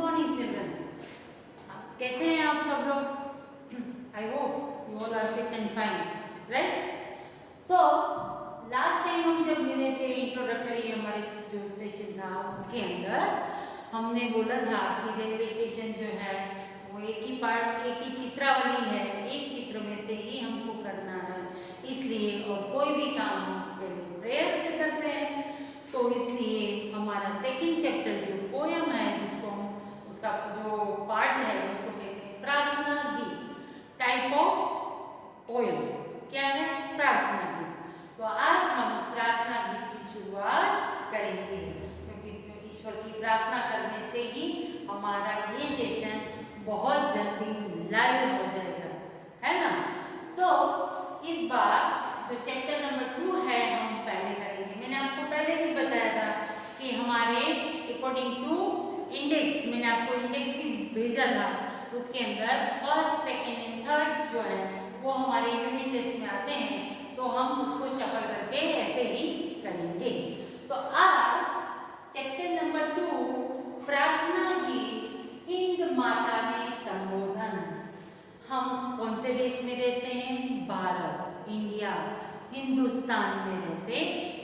Morning children, कैसे हैं आप सब लोग? I hope you all are fit and fine, right? So last time हम जब मिले थे इंट्रोडक्टरी हमारे जो सेशन था उसके अंदर हमने बोला था कि रेलवे स्टेशन जो है वो एक ही पार्ट, एक ही चित्रावली है, एक चित्र में से ही हमको करना है, इसलिए और कोई भी काम हम पहले प्रेयर से करते हैं, तो इसलिए हमारा सेकंड चैप्टर जो पोयम है, जिसको हम उसका जो पार्ट है उसको कहते हैं प्रार्थना गीत। टाइप ऑफ पोयम क्या है? प्रार्थना गीत। तो आज हम प्रार्थना गीत की शुरुआत करेंगे, क्योंकि ईश्वर की प्रार्थना करने से ही हमारा ये सेशन बहुत जल्दी लाइव हो जाएगा, है ना? सो इस बार जो चैप्टर नंबर 2 है हम पहले करेंगे। मैंने आपको पहले भी बताया था कि हमारे अकॉर्डिंग टू इंडेक्स, मैंने आपको इंडेक्स भी भेजा था, उसके अंदर फर्स्ट, सेकेंड एंड थर्ड जो है वो हमारे यूनिट टेस्ट में आते हैं, तो हम उसको शफल करके ऐसे ही करेंगे। तो आज चैप्टर नंबर 2 प्रार्थना गीत, हिंद माता ने संबोधन। हम कौन से देश में रहते हैं? भारत, इंडिया, हिंदुस्तान में रहते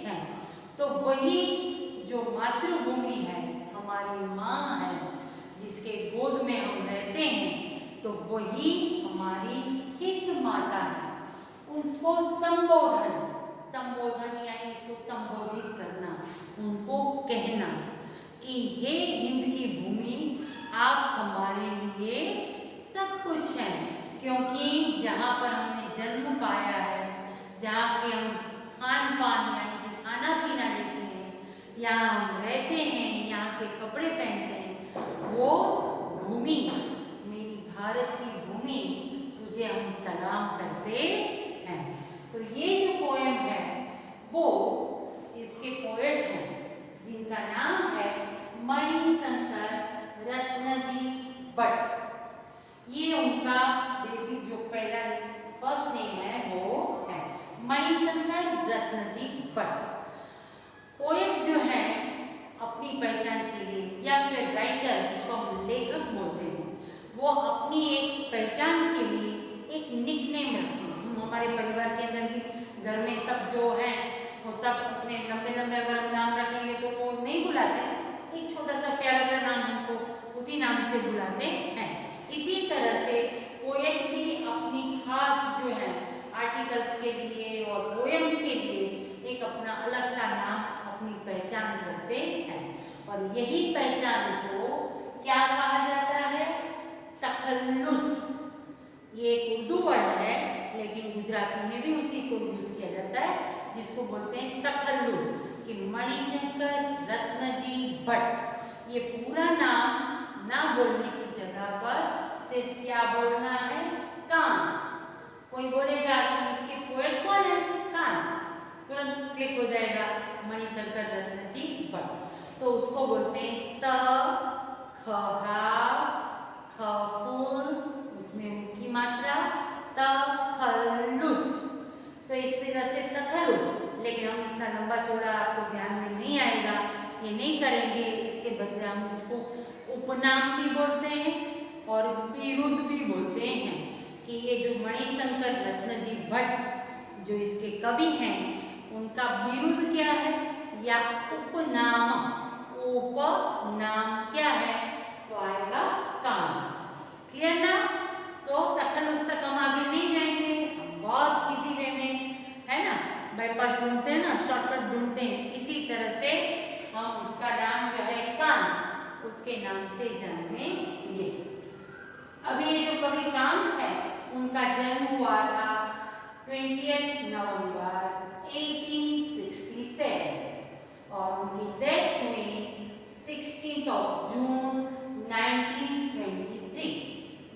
हैं। तो वही जो मातृभूमि है, हमारी माँ है, जिसके गोद में हम रहते हैं, तो वही हमारी हिंद माता है। उसको संबोधन, संबोधन यानी उसको संबोधित करना, उनको कहना कि हे हिंद की भूमि, आप हमारे लिए सब कुछ हैं, क्योंकि जहाँ पर हमने जन्म पाया है, जहाँ के हम खान पान यानी कि खाना पीना लेते हैं, यहाँ हम रहते हैं, यहाँ के कपड़े पहनते हैं, वो भूमि, मेरी भारत की भूमि, तुझे हम सलाम करते हैं। तो ये जो पोएम है वो इसके पोएट हैं जिनका नाम है मणिशंकर रत्नजी भट्ट। ये उनका बेसिक जो पहला फर्स्ट नेम है वो है मणिशंकर रत्नजी भट्ट। पोएट जो है अपनी पहचान के लिए, या फिर राइटर जिसको हम लेखक बोलते हैं, वो अपनी एक पहचान के लिए एक निकनेम रखते हैं। हम हमारे परिवार के अंदर भी घर में सब जो है वो सब इतने लंबे लंबे अगर हम नाम रखेंगे तो वो नहीं बुलाते, एक छोटा सा प्यारा सा नाम हमको उसी नाम से बुलाते हैं। इसी तरह से पोएट भी अपनी खास जो है आर्टिकल्स के लिए और पोएम्स के लिए एक अपना अलग सा नाम, अपनी पहचान रखते हैं, और यही पहचान को क्या कहा जाता है? तखल्लुस। ये एक उर्दू वर्ड है, लेकिन गुजराती में भी उसी को यूज किया जाता है, जिसको बोलते हैं तखल्लुस, कि मणिशंकर रत्नजी भट्ट। ये पूरा नाम ना बोलने की जगह पर सिर्फ क्या बोलना है? कांत। कोई बोलेगा कि इसके पोएट कौन है? कांत, तुरंत क्लिक हो जाएगा मणिशंकर रत्नजी भट्ट। तो उसको बोलते हैं त ख ख फूल, उसमें ऊ की मात्रा, तखल्लुस। तो इस तरह से तखल्लुस, लेकिन हम इतना लंबा चौड़ा आपको ध्यान में नहीं आएगा, ये नहीं करेंगे। इसके बदले हम उसको उपनाम भी बोलते हैं और बिरुद भी बोलते हैं, कि ये जो मणिशंकर रत्नजी भट्ट जो इसके कवि हैं, उनका बिरुद क्या है या उपनाम? उपनाम क्या है? तो आएगा कान। क्लियर ना? तो तखल्लुस तक हम आगे नहीं जाएंगे, हम बहुत इजी वे में, है ना, बाईपास ढूंढते हैं ना, शॉर्टकट ढूंढते हैं, इसी तरह से हम उसका नाम जो है कांत, उसके नाम से जानेंगे। अब ये जो कवि कांत है, उनका जन्म हुआ था 20 नवंबर 1867 और उनकी डेथ हुई 16 जून 1923।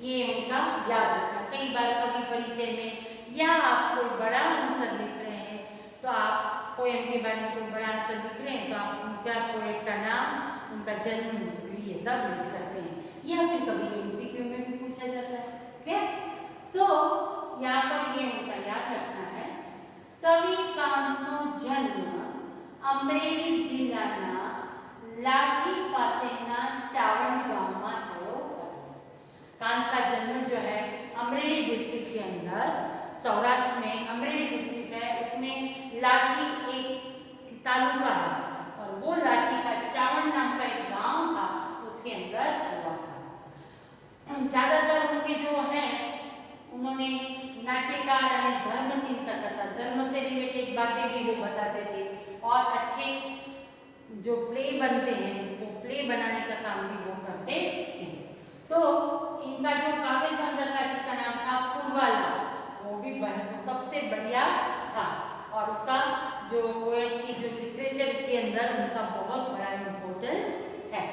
ये उनका याद रखना। कई बार कवि परिचय में या आप कोई बड़ा आंसर लिख रहे हैं, तो आप पोएम के बारे में कोई बड़ा आंसर लिख रहे हैं, तो आप उनका पोएट का नाम, उनका जन्म ये सब लिख सकते हैं, या फिर कभी एमसीक्यू में भी पूछा जाता है। क्लियर? सो यहाँ पर ये उनका याद रखना है। कवि कांतनो जन्म अमरेली जिल्लाना लाठी पासेना चावंड गामમાં नाट्यकार અને धर्मचिंतक હતા, धर्म से रिलेटेड बातें भी वो बताते थे और अच्छे जो प्ले बनते हैं वो प्ले बनाने का काम भी वो करते थे। तो इनका जो काव्य संग्रह था जिसका नाम था पूर्वाला, वो भी सबसे बढ़िया था और उसका जो पोएट की जो लिटरेचर के अंदर उनका बहुत बड़ा इम्पोर्टेंस है।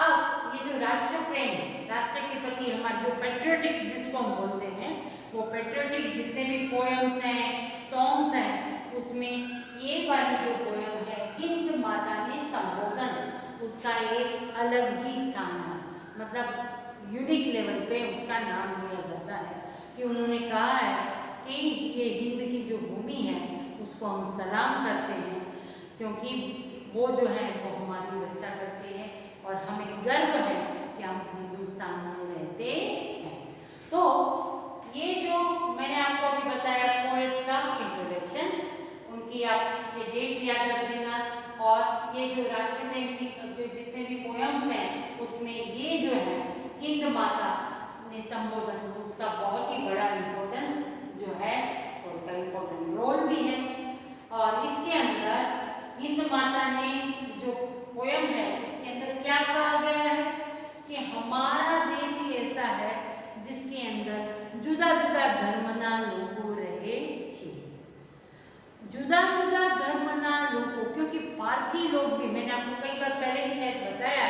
अब ये जो राष्ट्र प्रेम, राष्ट्र के प्रति हमारा जो पेट्रियोटिक जिसको हम बोलते हैं, वो पेट्रियोटिक जितने भी पोएम्स हैं, सॉन्ग्स हैं, उसमें ये वाली जो पोएम है हिंद माता ने संबोधन, उसका एक अलग ही स्थान है, मतलब यूनिक लेवल पे उसका नाम लिया जाता है कि उन्होंने कहा है कि ये हिंद की जो भूमि है उसको हम सलाम करते हैं क्योंकि वो जो है वो हमारी रक्षा करते हैं और हमें गर्व है कि हम हिंदुस्तान में रहते हैं। तो ये जो मैंने आपको अभी बताया पोएट का इंट्रोडक्शन, उनकी आप ये डेट याद रख देना और ये जो राष्ट्र प्रेम की जो जितने भी पोएम्स हैं उसमें ये जो है हिंद माता ने संबोधन, उसका बहुत ही बड़ा इम्पोर्टेंस जो है उसका इम्पोर्टेंट रोल भी है। और इसके अंदर हिंद माता ने जो पोयम है उसके अंदर क्या कहा गया है कि हमारा देश ही ऐसा है जिसके अंदर जुदा जुदा धर्मना लोगों रहे छे, जुदा जुदा धर्मना लोगों, क्योंकि पारसी लोग भी, मैंने आपको कई बार पहले भी शायद बताया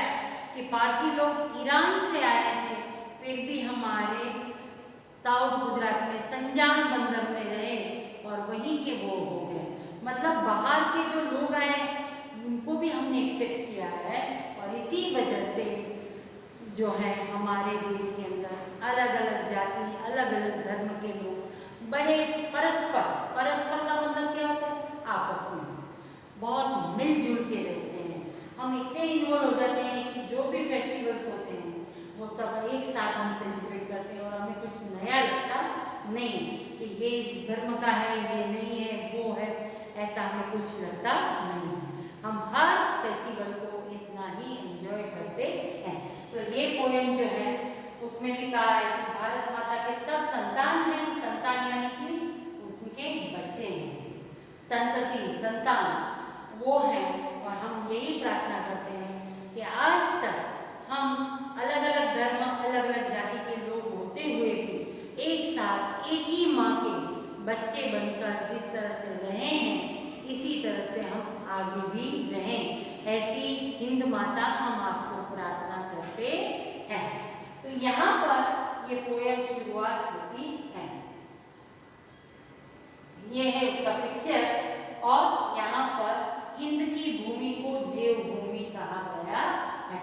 कि पारसी लोग ईरान से आए थे, फिर भी हमारे साउथ गुजरात में संजान बंदर में रहे और वहीं के वो हो गए, मतलब बाहर के जो लोग आए उनको भी हमने एक्सेप्ट किया है और इसी वजह से जो है हमारे देश के अंदर अलग अलग जाति, अलग अलग धर्म के लोग बड़े परस्पर, परस्पर का मतलब क्या होता है, आपस में बहुत मिलजुल के रहते हैं। हम इतने इन्वॉल्व हो जाते हैं कि जो भी फेस्टिवल्स होते हैं वो सब एक साथ हम सेलिब्रेट करते हैं और हमें कुछ नया लगता नहीं कि ये धर्म का है, ये नहीं है, वो है, ऐसा हमें कुछ लगता नहीं है। हम हर फेस्टिवल को इतना ही एंजॉय करते हैं। तो ये पोएम जो है उसमें भी कहा है कि भारत माता के सब संतान हैं, संतान यानी कि उसके बच्चे हैं, संतति, संतान वो हैं और हम यही प्रार्थना करते हैं कि आज तक हम अलग अलग धर्म, अलग अलग जाति के लोग होते हुए भी एक साथ एक ही माँ के बच्चे बनकर जिस तरह से रहे हैं इसी तरह से हम आगे भी रहें, ऐसी हिंद माता हम आपको प्रार्थना करते हैं। तो यहाँ पर ये पोएम शुरुआत होती है, ये है उसका पिक्चर और यहाँ पर हिंद की भूमि को देवभूमि कहा गया है।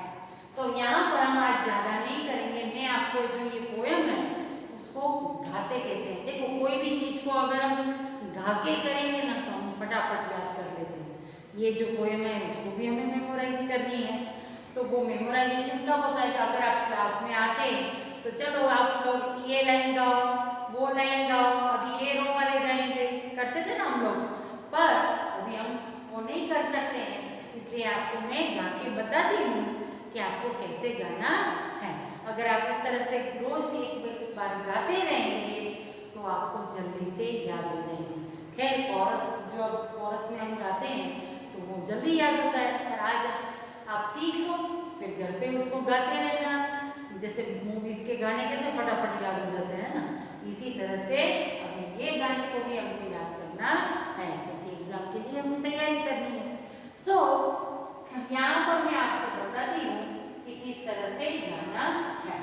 तो यहाँ पर हम आज ज़्यादा नहीं करेंगे, मैं आपको जो ये पोएम है उसको गाते कैसे हैं, देखो कोई भी चीज़ को अगर हम गा के करेंगे ना तो हम फटाफट याद कर लेते हैं। ये जो पोएम है उसको भी हमें मेमोराइज करनी है, तो वो मेमोराइजेशन कब होता है, अगर आप क्लास में आते तो चलो आप लोग ये लाइन गाओ, वो लाइन गाओ, अभी ये रो वाले गाएंगे, करते थे ना हम लोग, पर अभी हम वो नहीं कर सकते हैं, इसलिए आपको मैं गा के बताती हूँ कि आपको कैसे गाना है। अगर आप इस तरह से रोज एक बार गाते रहेंगे तो आपको जल्दी से याद हो जाएंगे। खैर कोरस, जो कोरस में हम गाते हैं तो वो जल्दी याद होता है, पर आज आप सीख लो फिर घर पे उसको गाते रहना, जैसे मूवीज के गाने कैसे फटाफट याद हो जाते हैं ना, इसी तरह से हमें ये गाने को भी हमको याद करना है क्योंकि एग्जाम के लिए हमें तैयारी करनी है। सो यहाँ पर मैं आपको बताती हूँ कि किस तरह से गाना है।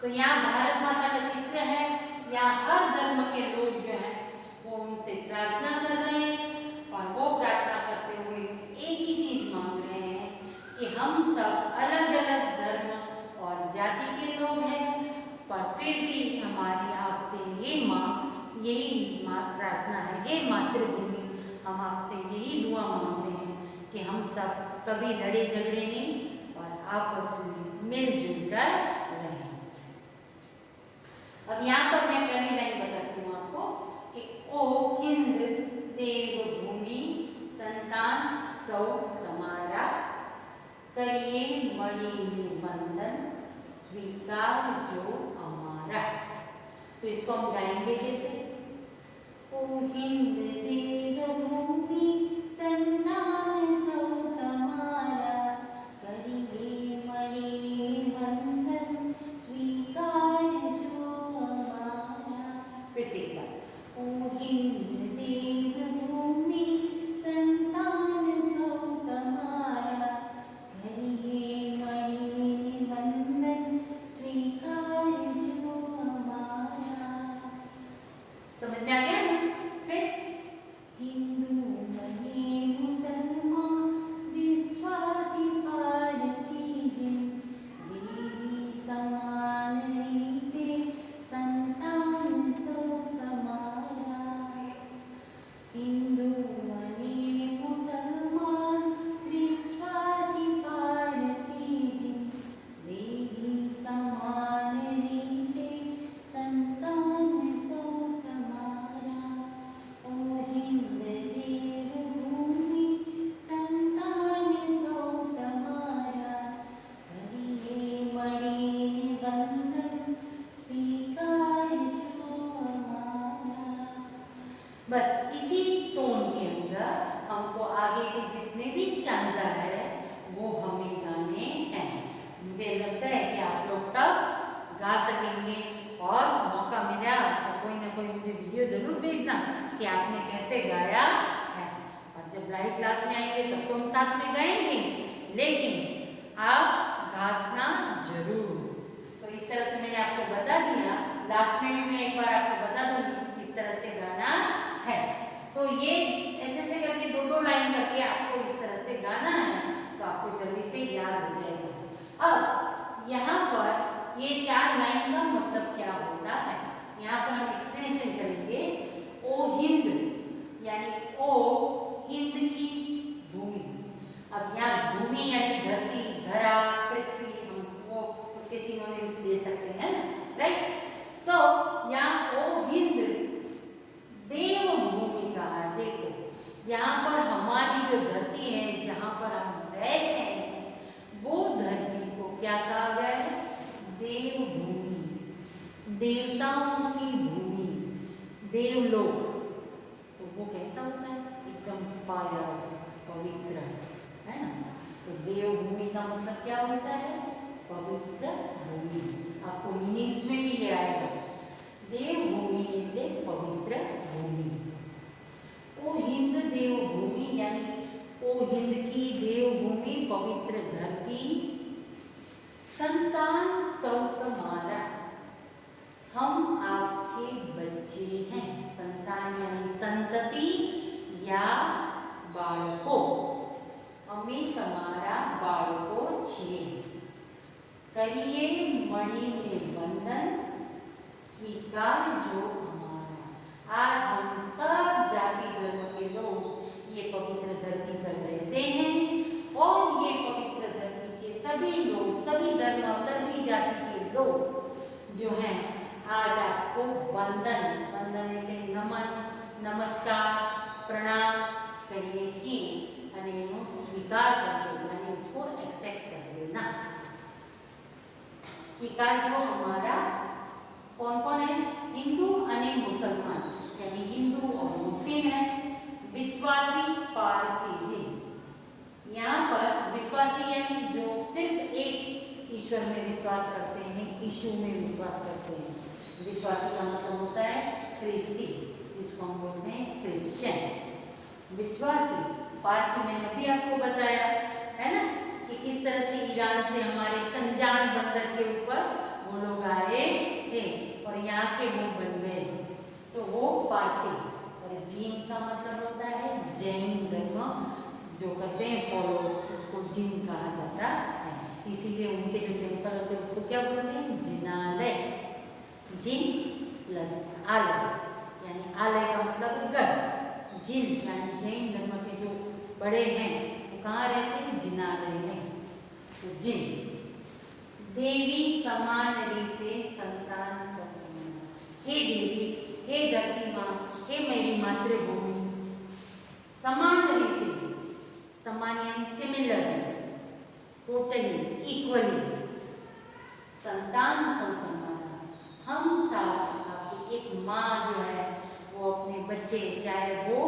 तो यहाँ भारत माता का चित्र है, यहाँ हर धर्म के लोग जो हैं वो उनसे प्रार्थना कर रहे हैं और वो प्रार्थना करते हुए एक ही चीज मांग रहे हैं कि हम सब अलग अलग धर्म और जाति के लोग हैं, पर फिर भी हमारी आपसे ये माँ, यही माँ प्रार्थना है, ये मातृभूमि, हम आपसे यही दुआ मांगते हैं कि हम सब कभी लड़े झगड़े नहीं और आपस में मिलजुल कर रहें। अब यहाँ पर मैं पहली लाइन बताती हूँ आपको कि ओ हिंद देवभूमि संतान सौ तमारा, करिए मणि निबंधन स्वीकार जो हमारा। तो इसको हम गाएंगे कैसे? ओ हिंद देवभूमि संतान सो तुम्हारा, करिए मणि वंदन स्वीकार जो हमारा। फिर से एक बार। ओ हिंद देवभूमि संतान सो तुम्हारा, करिए मणि वंदन स्वीकार जो हमारा। समझ में आ गया ना? फिर हिंदू मनी मुसलमान विश्वासी पारसी जिन, देवी समान रीते संतान सो तुम्हारा। हिंदू मनी मुसलमान विश्वासी पारसी जिन, देवी समान रीते संतान सो तुम्हारा। ओ हिंद देवभूमि संतान सो तुम्हारा, करिए मणि वंदन स्वीकार जो हमारा। बस इसी टोन के अंदर हमको आगे के जितने भी स्टैंजा है वो हमें गाने हैं। मुझे लगता है कि आप लोग सब गा सकेंगे, और मौका मिला तो कोई ना कोई मुझे वीडियो जरूर भेजना कि आपने कैसे गाया है। और जब लाइव क्लास में आएंगे तब तो हम साथ में गाएंगे, लेकिन आप गाना जरूर। तो इस तरह से मैंने आपको बता दिया। लास्ट में भी मैं एक बार आपको बता दूंगी किस तरह से गाना है। तो ये ऐसे ऐसे करके दो दो लाइन करके आपको इस तरह से गाना है, तो आपको जल्दी से याद हो जाएगा। अब यहाँ पर ये 4 लाइन का मतलब क्या होता है, यहाँ पर हम एक्सप्लेनेशन करेंगे। ओ हिंद, यानी ओ हिंद की भूमि। अब यहाँ भूमि यानी धरती, धरा, पृथ्वी, हम वो उसके सिनोनिम्स दे सकते हैं ना, राइट। सो यहाँ ओ हिंद देवभूमि का है। देखो यहाँ पर हमारी जो धरती है, जहाँ पर हम रह रहे हैं, वो धरती को क्या कहा गया है? देवभूमि, देवताओं की भूमि, देवलोक। तो वो कैसा होता है? एकदम पायस, पवित्र, है ना। तो देवभूमि का मतलब क्या होता है? पवित्र भूमि। आपको मीनिंग्स में भी ले आएगा। देवभूमि એટલે पवित्र भूमि। ओ हिंद देवभूमि यानी ओ हिंद की देवभूमि, पवित्र धरती, संतान सौ तुम्हारा, हम आपके बच्चे हैं। संतान यानी संतति या बाळको, अमी तमारा बाळको छे। करिए मणिने वंदन स्वीकार जो हमारा। आज हम सब जाति धर्म के लोग ये पवित्र धरती पर रहते हैं, और ये पवित्र धरती के सभी लोग, सभी धर्म, सभी जाति के लोग जो हैं, आज आपको वंदन, वंदन એટલે નમન, નમસ્કાર, પ્રણામ કરીએ છીએ, અને એનો સ્વીકાર કરજો, यानी उसको एक्सेप्ट कर लेना। स्वीकार जो हमारा कौन कौन है? हिंदू અને मुसलमान, यानी हिंदू और मुस्लिम है। विश्वासी पारसी जी, यहाँ पर विश्वासी यानी जो सिर्फ एक ईश्वर में विश्वास करते हैं, यीशु में विश्वास करते हैं। विश्वासी का मतलब होता है ख्रिस्ती, जिसको हम बोलते हैं क्रिश्चियन। विश्वासी पारसी मैंने अभी आपको बताया है ना, कि किस तरह से ईरान से हमारे संजान बंदर के ऊपर वो लोग आए थे और यहाँ के वो बन गए, तो वो पारसी। और जीन का मतलब होता है जैन धर्म जो करते हैं फॉलो, उसको जीन कहा जाता है। इसीलिए उनके जो टेम्पल होते हैं उसको क्या बोलते हैं? जिनालय। जिन प्लस आलय, यानी आलय का मतलब घर, जिन यानी जैन धर्म के जो बड़े हैं वो कहाँ रहते हैं? जिनालय में। तो जिन। देवी समान रीते संतान सपना, हे देवी, हे धरती माँ, हे मेरी मातृभूमि, समान रीते, समान यानी सिमिलर, टोटली, इक्वली, संतान सौ तुम्हारा, हम साथ आपके एक माँ जो है वो अपने बच्चे, चाहे वो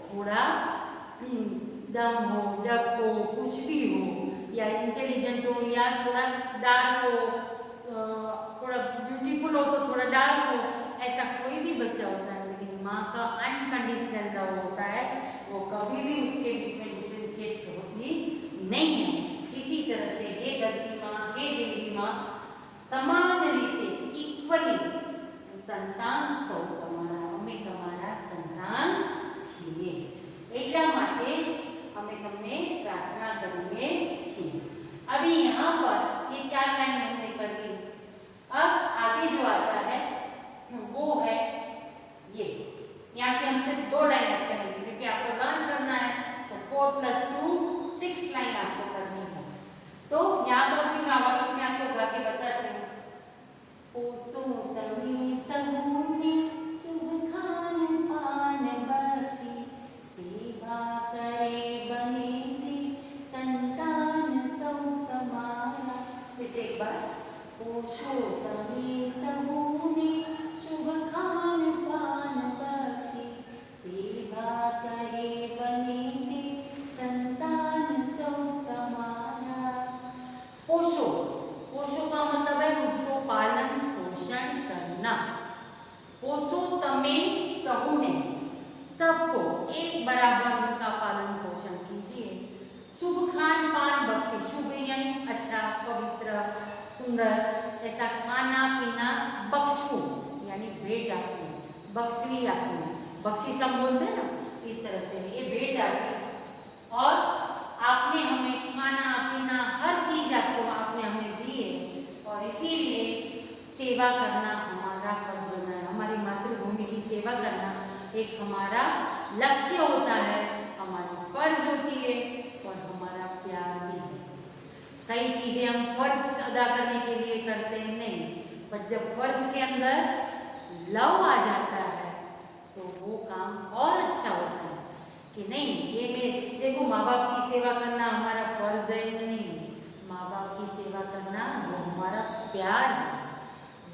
थोड़ा डम हो, डफ हो, कुछ भी हो, या इंटेलिजेंट हो, या थोड़ा डार्क हो, थोड़ा ब्यूटीफुल हो तो थोड़ा डार्क हो, ऐसा कोई भी बच्चा होता है, लेकिन माँ का अनकंडीशनल लव होता है, वो कभी भी उसके बीच में डिफ्रेंशिएट होती नहीं है। इसी तरह से हे धरती माँ, हे देवी माँ, સમાન રીતે ઇક્વલી સંતાન સૌ તમારા, અમે તમારા સંતાન છીએ, એટલા માટે જ અમે તમને પ્રાર્થના કરીએ છીએ। अभी यहाँ पर ये 4 लाइन हमने कर ली। अब आगे जो आता है वो है ये, यहाँ की हम सिर्फ 2 लाइन आज करेंगे क्योंकि आपको लर्न करना है, तो 4 + 2 6 लाइन आपको करनी है। तो यहाँ पर भी मैं वापस में आपको गा के बताती हूँ। ओसो तवे सगुने शुभ खान पान बख्शी, सेवा करे बनेते संतान सौ तुम्हारा। फिर से एक बार, ओसो तवे सगुने शुभ खान पान बख्शी, सेवा करे बनेते संतान सौ तुम्हारा। पोषो, पोषो का मतलब है उनको पालन पोषण करना। पोषो तमे सहुने, सबको एक बराबर उनका पालन पोषण कीजिए। शुभ खान पान बख्शी, शुभ यानी अच्छा, पवित्र, सुंदर, ऐसा खाना पीना बख्शो यानी भेंट आपको, बख्शी आपको, बख्शी सब बोलते हैं ना, इस तरह से ये भेंट आपकी। और आपने हमें खाना पीना हर चीज आपको आपने हमें दी है, और इसीलिए सेवा करना हमारा फर्ज बना है। हमारी मातृभूमि की सेवा करना एक हमारा लक्ष्य होता है, हमारी फर्ज होती है, और हमारा प्यार भी है। कई चीजें हम फर्ज अदा करने के लिए करते हैं नहीं, पर जब फर्ज के अंदर लव आ जाता है तो वो काम और अच्छा होता है कि नहीं। ये मैं देखो, माँ बाप की सेवा करना हमारा फर्ज है नहीं, माँ बाप की सेवा करना वो हमारा प्यार है।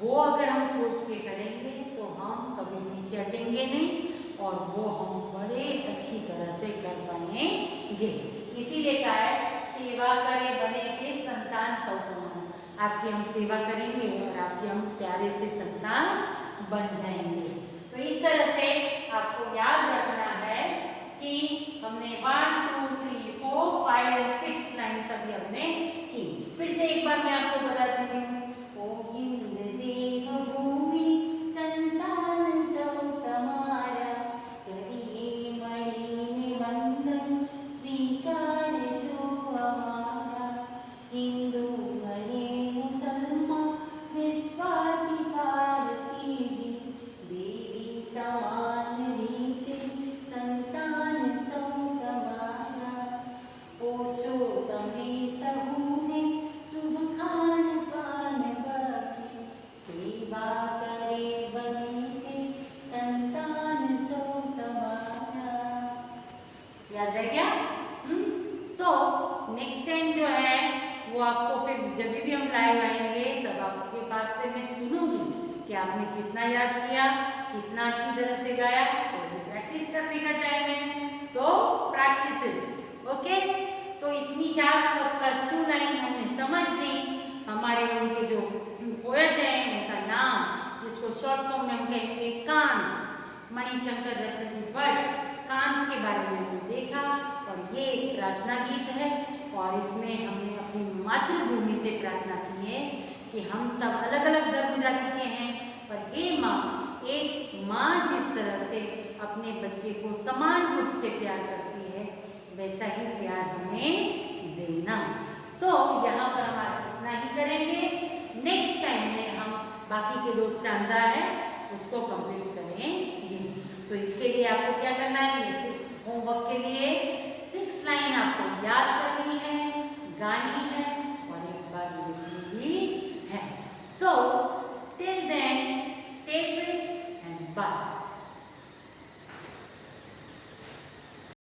वो अगर हम सोच के करेंगे तो हम कभी पीछे हटेंगे नहीं, और वो हम बड़े अच्छी तरह से कर पाएंगे। इसीलिए कहा है सेवा करे बने थे संतान सौ तुम्हारा, आपकी हम सेवा करेंगे और आपके हम प्यारे से संतान बन जाएंगे। तो इस तरह से आपको याद रखना है कि हमने 1 2 3 4 5 और 6 लाइन सभी हमने की। फिर से एक बार मैं आपको बताती हूँ। ओ हिंद देव भूमि संतान सौ तुम्हारा, करिए मणि वंदन स्वीकार जो हमारा, हिंदू हरे मुसलमान विश्वासी पारसी जी, देवी समान रीते संतान सौ तुम्हारा, पोषो तमे सहुने शुभ खान पान बख्शी, सेवा करे बनेते संतान सौ तुम्हारा। याद रह गया? सो नेक्स्ट टाइम जो है वो आपको फिर जब भी हम लाइव आएंगे तब आपके पास से मैं सुनूंगी कि आपने कितना याद किया, कितना अच्छी तरह से गाया। तो प्रैक्टिस करने का टाइम है, सो प्रैक्टिस इट। ओके, तो इतनी 4 + 2 लाइन हमने समझ ली। हमारे उनके जो पोएट हैं उनका नाम, जिसको शॉर्ट फॉर्म में हम कहेंगे कांत, मणिशंकर रत्न जी भट्ट, कांत के बारे में हमने देखा। और ये एक प्रार्थना गीत है, और इसमें हमने अपनी मातृभूमि से प्रार्थना की है कि हम सब अलग अलग धर्म जाति के हैं, पर हे माँ, एक माँ जिस तरह से अपने बच्चे को समान रूप से प्यार करती है, वैसा ही प्यार हमें देना। सो यहाँ पर हम आज इतना ही करेंगे। नेक्स्ट टाइम में हम बाकी के 2 स्टांजा है उसको कंप्लीट करेंगे। तो इसके लिए आपको क्या करना है, ये 6 होमवर्क के लिए 6 लाइन आपको याद करनी है, गानी है, और एक बार लिखनी भी है। So till then stay fit and bye.